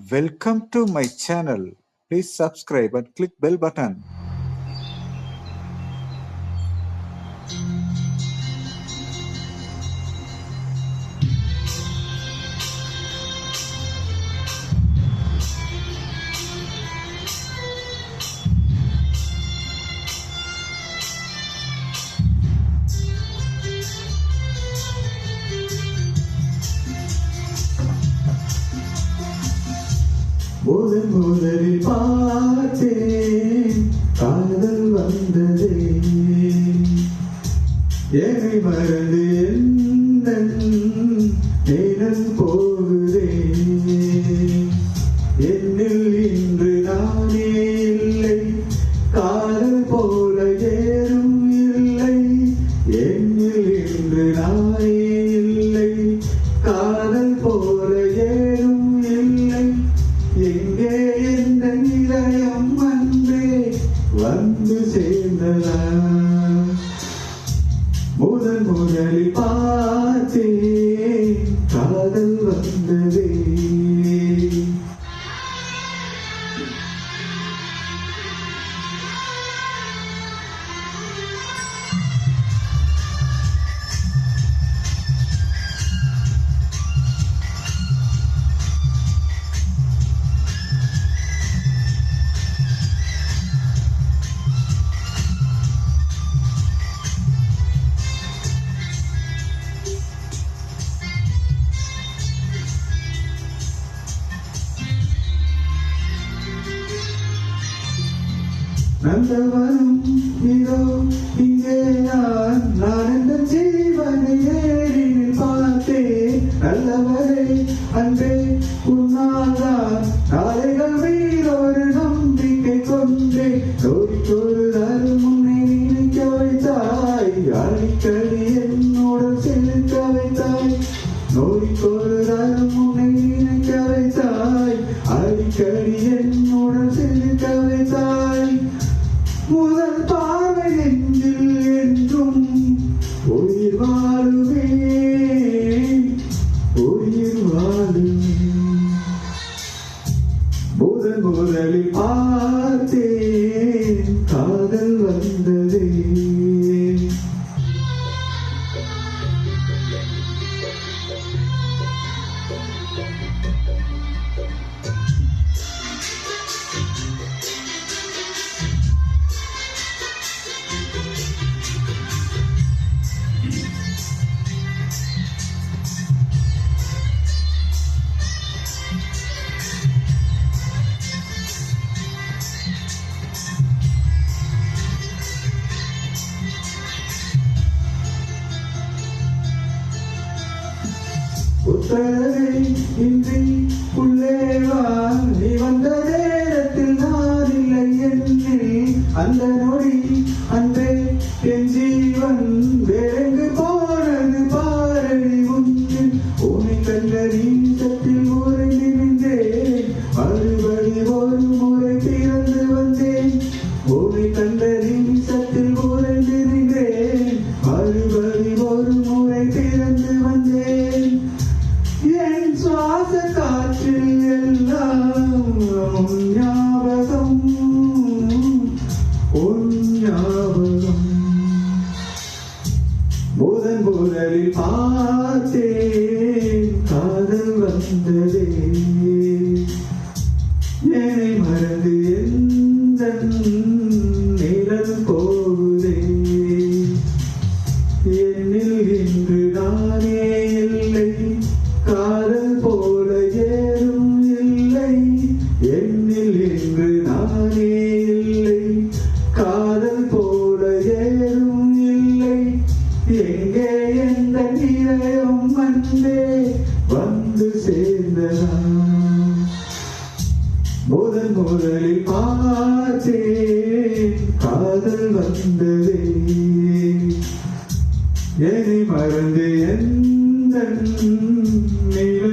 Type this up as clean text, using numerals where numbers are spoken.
Welcome to my channel. Please subscribe and click bell button. முதலில் பார்த்தேன் காதல் வந்ததே என்னை மறந்து நேரம் போகுதே என்னில் இன்று நானே இல்லை காதல் போல ஏறும் இல்லை என்னில் இன்று நானே இல்லை காதல் போல ஏறும் இல்லை எங்கே எந்த இதயம் அன்பே வந்து சேர்ந்ததா முதலில் பார்த்தேன் காதல் வந்ததே நந்தவரும் இதோ இங்கே நான் எந்த ஜீவனை ஏறினில் பார்த்தேன் நல்லவரே அன்பே உன்னால்தான் நாளைகள் மீதொரு நம்பிக்கை கொண்டே நோய்க்கொரு தரும் உன்னை நினைக்க வைத்தாய் அடிக்கடி என்னோடு செலுத்த வைத்தாய் நோய்க்கொரு தரும் உன்னை நினைக்க வைத்தாய் அடிக்கடி என்னோடு செலுத்த வைத்தாய் முதல் பார்வை நெஞ்சில் என்றும் உயிர் வாழுமே உயிர் வாழுமே முதலில் பார்த்தேன் காதல் வந்ததே உத்தரவை இன்றி உள்ளே வா நீ வந்த நேரத்தில் நான் இல்லை என்னில் அந்த நொடி அன்பே என் ஜீவன் வேறெங்கு போனது பாரடி முன்னில் உன்னை கண்ட நீசத்தில் உறைந்து நின்றேன் மறுபடி ஒரு முறை பிறந்து வந்தேன் உன்னை கண்ட நீசத்தில் உறைந்து நின்றேன் மறுபடி ஒரு முறை பிறந்து வந்தேன் என் சுவாச காற்றில் எல்லாம் ஞாபகம் ஞாபகம் முதலில் பார்த்தேன் காதல் வந்ததே என்னை மறந்து எந்த நிழல் போகுதே என்னில் இன்று நானே இல்லை காதல் போல ஏறும் இல்லை என்னில் இன்று நானே இல்லை காதல் போல ஏறும் இல்லை எங்கே எந்த இதயம் அன்பே வந்து சேர்ந்ததா முதலில் பார்த்தேன் காதல் வந்ததே என்னை மறந்து எந்த நிழல்